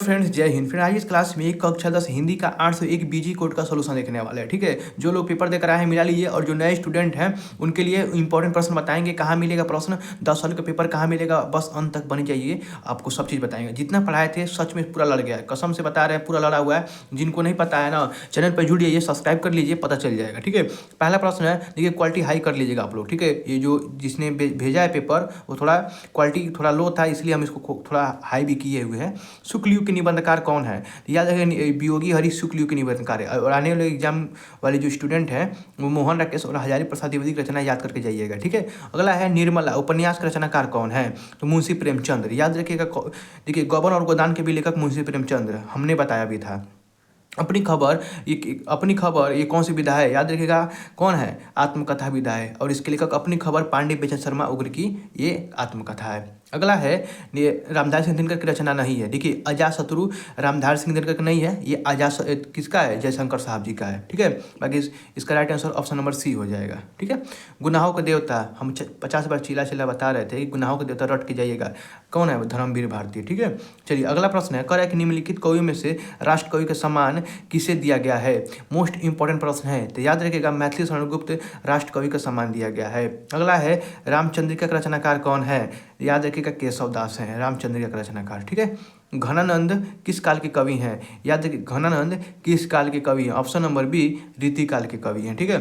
Friends, जय हिंद। फिर आज इस क्लास में एक कक्षा 10 हिंदी का 801 बीजी कोड का सोल्यूशन देखने वाले हैं। ठीक है, जो लोग पेपर देकर आए हैं मिला लीजिए, और जो नए स्टूडेंट हैं उनके लिए इंपॉर्टेंट प्रश्न बताएंगे। कहाँ मिलेगा प्रश्न, 10 साल का पेपर कहाँ मिलेगा, बस अंत तक बन जाइए, आपको सब चीज़ बताएंगे। जितना पढ़ाए थे सच में पूरा लड़ गया है, कसम से बता रहे हैं, पूरा लड़ा हुआ है। जिनको नहीं पता है ना, चैनल पर जुड़ जाइए, सब्सक्राइब कर लीजिए, पता चल जाएगा। ठीक है, पहला प्रश्न है, देखिए क्वालिटी हाई कर लीजिएगा आप लोग। ठीक है, ये जो जिसने भेजा है पेपर वो थोड़ा क्वालिटी थोड़ा लो था, इसलिए हम इसको थोड़ा हाई भी किए हुए हैं। शुक्लयुग के निबंधकार कौन है? तो याद रखें, वियोगी हरि शुक्लयुग के निबंधकार है। और आने वाले एग्जाम वाले जो स्टूडेंट हैं वो मोहन राकेश और हजारी प्रसाद द्विवेदी की रचना याद करके जाइएगा। ठीक है, अगला है निर्मला, उपन्यास का रचनाकार कौन है? तो मुंशी प्रेमचंद्र। याद रखिएगा, देखिए गबन और गोदान के भी लेखक मुंशी प्रेमचंद्र, हमने बताया भी था। अपनी खबर ये कौन सी विधा है? याद रखिएगा, कौन है? आत्मकथा विधा है। और इसके लेखक अपनी खबर पांडे बेचन शर्मा उग्र की ये आत्मकथा है। अगला है, ये रामधारी सिंह दिनकर की रचना नहीं है। देखिए अजातशत्रु रामधारी सिंह दिनकर की नहीं है, ये किसका है? जयशंकर साहब जी का है। ठीक है, बाकी इसका right answer option number C हो जाएगा। ठीक है, गुनाहों का देवता, हम 50 बार चिल्ला बता रहे थे कि गुनाहों का देवता रट के जाइएगा, कौन है? धर्मवीर भारती। ठीक है, चलिए अगला प्रश्न है, कर कि निम्नलिखित कवियों में से राष्ट्र कवि का सम्मान किसे दिया गया है? मोस्ट इंपॉर्टेंट प्रश्न है, तो याद रखिएगा मैथिली शरण गुप्त राष्ट्र कवि का सम्मान दिया गया है। अगला है, रामचंद्रिका का रचनाकार कौन है? याद रखिएगा केशव दास हैं रामचंद्रिका का रचनाकार। ठीक है, घनानंद किस काल के कवि हैं? याद रखिए घनानंद किस काल के कवि हैं? ऑप्शन नंबर बी रीति काल के कवि हैं। ठीक है,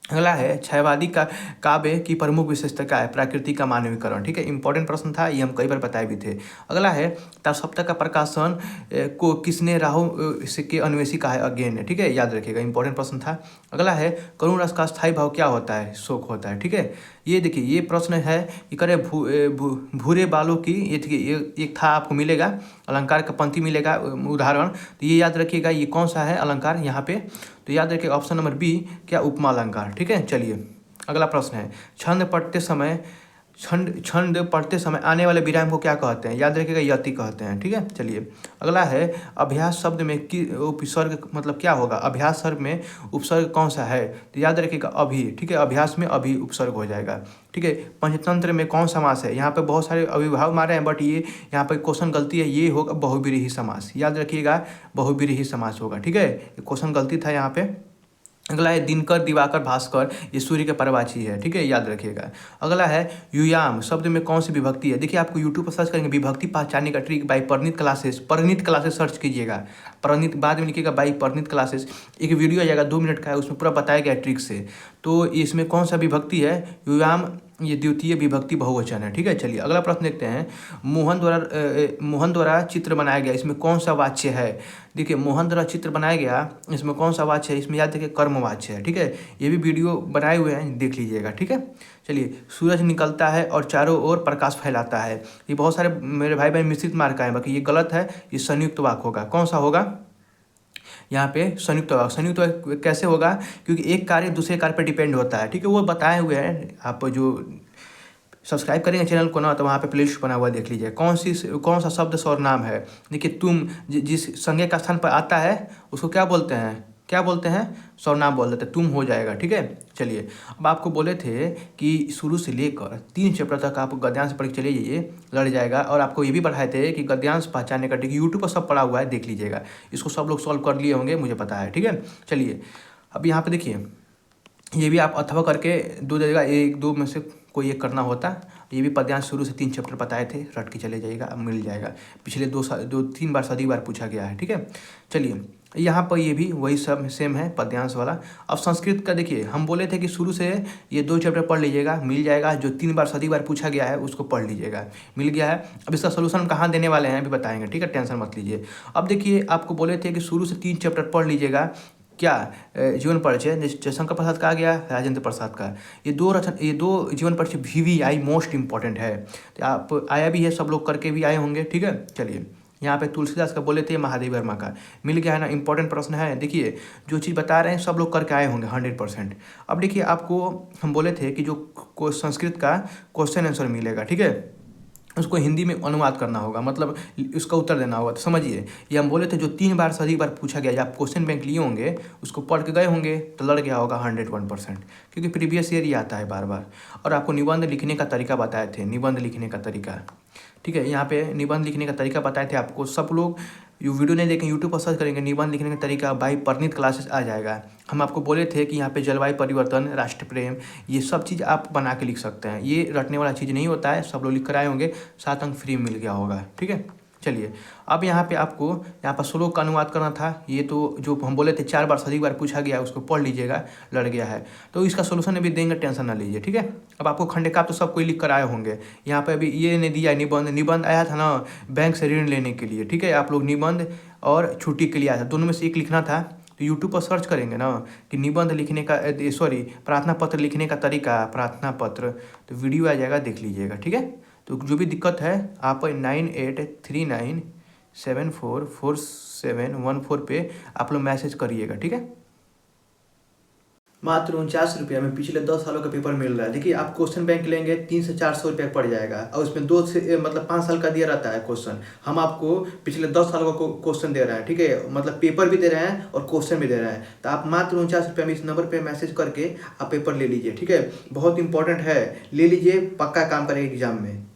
अगला है, छयवादी का काव्य की प्रमुख विशेषता क्या है? प्रकृति का मानवीकरण। ठीक है, इंपॉर्टेंट प्रश्न था, ये हम कई बार बताए भी थे। अगला है, तारसप्तक का प्रकाशन को किसने राहु के अन्वेषी कहा है? अज्ञेय ने। ठीक है, याद रखिएगा, इंपॉर्टेंट प्रश्न था। अगला है, करुण रस का स्थायी भाव क्या होता है? शोक होता है। ठीक है, ये देखिए ये प्रश्न है, ये करे भूरे बालों की, ये देखिए एक था, आपको मिलेगा अलंकार का पंक्ति मिलेगा उदाहरण, तो ये याद रखिएगा, ये कौन सा है अलंकार यहाँ पे? तो याद रखिए ऑप्शन नंबर बी, क्या? उपमा अलंकार। ठीक है, चलिए अगला प्रश्न है, छंद पढ़ते समय आने वाले विराम को क्या कहते हैं? याद रखिएगा यति कहते हैं। ठीक है, चलिए अगला है, अभ्यास शब्द में उपसर्ग मतलब क्या होगा? अभ्यास शब्द में उपसर्ग कौन सा है? तो याद रखिएगा अभी। ठीक है, अभ्यास में अभी उपसर्ग हो जाएगा। ठीक है, पंचतंत्र में कौन समास है? यहाँ पे बहुत सारे अविभाव मारे हैं, बट ये यहाँ पे क्वेश्चन गलती है, ये होगा बहुब्रीहि समास। याद रखिएगा बहुब्रीहि समास होगा। ठीक है, क्वेश्चन गलती था यहाँ पे। अगला है, दिनकर दिवाकर भास्कर, ये सूर्य के परवाची है। ठीक है, याद रखिएगा। अगला है, युयाम शब्द में कौन सी विभक्ति है? देखिए आपको यूट्यूब पर सर्च करेंगे विभक्ति पहचानने का trick by Parneet classes search कीजिएगा। परनीत बाद में लिखिएगा बाई परनीत क्लासेस, एक वीडियो आ जाएगा 2 मिनट का है, उसमें पूरा बताया गया ट्रिक से। तो इसमें कौन सा विभक्ति है? युयाम, ये द्वितीय विभक्ति बहुवचन है। ठीक है, चलिए अगला प्रश्न देखते हैं, मोहन द्वारा चित्र बनाया गया, इसमें कौन सा वाच्य है? देखिए मोहन द्वारा चित्र बनाया गया, इसमें कौन सा वाच्य है? इसमें याद रखिए कर्मवाच्य है। ठीक है, ये भी वीडियो बनाए हुए हैं, देख लीजिएगा। ठीक है, चलिए सूरज निकलता है और चारों ओर प्रकाश फैलाता है, ये बहुत सारे मेरे भाई बहन मिश्रित मार्क आए, बाकी ये गलत है, ये संयुक्त वाक्य होगा। कौन सा होगा यहाँ पे? संयुक्त वाक्य कैसे होगा? क्योंकि एक कार्य दूसरे कार्य पर डिपेंड होता है। ठीक है, वो बताए हुए हैं, आप जो सब्सक्राइब करेंगे चैनल को ना, तो वहाँ पे प्लेलिस्ट बना हुआ देख लीजिए। कौन सा शब्द सर्वनाम है? देखिए तुम जिस संज्ञा का स्थान पर आता है उसको क्या बोलते हैं? सर्वनाम बोल देते हैं, तुम हो जाएगा। ठीक है, चलिए अब आपको बोले थे कि शुरू से लेकर 3 चैप्टर तक आप गद्यांश पढ़ के चले जाइए, लड़ जाएगा। और आपको ये भी पढ़ाए थे कि गद्यांश पहचानने का ट्रिक यूट्यूब पर सब पढ़ा हुआ है, देख लीजिएगा। इसको सब लोग सॉल्व कर लिए होंगे, मुझे पता है। ठीक है, चलिए अब यहाँ पे देखिए, ये भी आप अथवा करके दो जगह, एक दो में से कोई एक करना होता। ये भी पद्यांश शुरू से 3 चैप्टर बताए थे, रट के चले जाइएगा, अब मिल जाएगा। पिछले 2-3 बार सदी बार पूछा गया है। ठीक है, चलिए यहाँ पर ये भी वही सब सेम है पद्यांश वाला। अब संस्कृत का देखिए, हम बोले थे कि शुरू से ये 2 चैप्टर पढ़ लीजिएगा, मिल जाएगा। जो 3 बार सदी बार पूछा गया है उसको पढ़ लीजिएगा, मिल गया है। अब इसका सोल्यूशन कहाँ देने वाले हैं अभी बताएंगे। ठीक है, टेंशन मत लीजिए। अब देखिए आपको बोले थे कि शुरू से 3 चैप्टर पढ़ लीजिएगा। क्या? जीवन परिचय, जयशंकर प्रसाद का आ गया, राजेंद्र प्रसाद का। ये दो जीवन परिचय VVI मोस्ट इंपॉर्टेंट है, तो आप आया भी है, सब लोग करके भी आए होंगे। ठीक है, चलिए यहाँ पे तुलसीदास का बोले थे, महादेव वर्मा का, मिल गया है ना। इंपॉर्टेंट प्रश्न है, देखिए जो चीज़ बता रहे हैं सब लोग करके आए होंगे 100%। अब देखिए आपको हम बोले थे कि जो संस्कृत का क्वेश्चन आंसर मिलेगा, ठीक है, उसको हिंदी में अनुवाद करना होगा, मतलब उसका उत्तर देना होगा। तो समझिए, ये हम बोले थे जो 3 बार सदी बार पूछा गया, या आप क्वेश्चन बैंक लिए होंगे, उसको पढ़ के गए होंगे तो लड़ गया होगा 101%, क्योंकि प्रीवियस ईयर ही आता है बार बार। और आपको निबंध लिखने का तरीका बताए थे, निबंध लिखने का तरीका। ठीक है, यहाँ पे निबंध लिखने का तरीका बताए थे आपको, सब लोग जो वीडियो नहीं देखें यूट्यूब पर सर्च करेंगे निबंध लिखने का तरीका बाई परनीत क्लासेस आ जाएगा। हम आपको बोले थे कि यहाँ पे जलवायु परिवर्तन, राष्ट्र प्रेम, ये सब चीज़ आप बना के लिख सकते हैं। ये रटने वाला चीज़ नहीं होता है, सब लोग लिख कर आए होंगे, 7 अंक फ्री मिल गया होगा। ठीक है, चलिए अब यहाँ पे आपको यहाँ पर श्लोक का अनुवाद करना था। ये तो जो हम बोले थे 4 बार से अधिक बार पूछा गया, उसको पढ़ लीजिएगा, लड़ गया है तो इसका सोल्यूशन अभी देंगे, टेंशन ना लीजिए। ठीक है, अब आपको खंडे तो सब कोई लिख कर आए होंगे। यहाँ पे अभी ये नहीं दिया निबंध, निबंध आया था ना बैंक से ऋण लेने के लिए। ठीक है, आप लोग निबंध और छुट्टी के लिए आया था, दोनों में से एक लिखना था। तो यूट्यूब पर सर्च करेंगे ना कि निबंध लिखने का सॉरी प्रार्थना पत्र लिखने का तरीका, प्रार्थना पत्र, तो वीडियो आ जाएगा, देख लीजिएगा। ठीक है, तो जो भी दिक्कत है आप 9839744714 पे आप लोग मैसेज करिएगा। ठीक है, मात्र 49 रुपये में पिछले 10 सालों का पेपर मिल रहा है। देखिए आप क्वेश्चन बैंक लेंगे 300 से 400 रुपये पड़ जाएगा, और उसमें 2 से मतलब 5 साल का दिया रहता है क्वेश्चन। हम आपको पिछले 10 सालों का क्वेश्चन दे रहे हैं। ठीक है, मतलब पेपर भी दे रहे हैं और क्वेश्चन भी दे रहे हैं। तो आप मात्र 49 रुपये में इस नंबर पर मैसेज करके आप पेपर ले लीजिए। ठीक है, बहुत इंपॉर्टेंट है, ले लीजिए, पक्का काम करेगा एग्जाम में।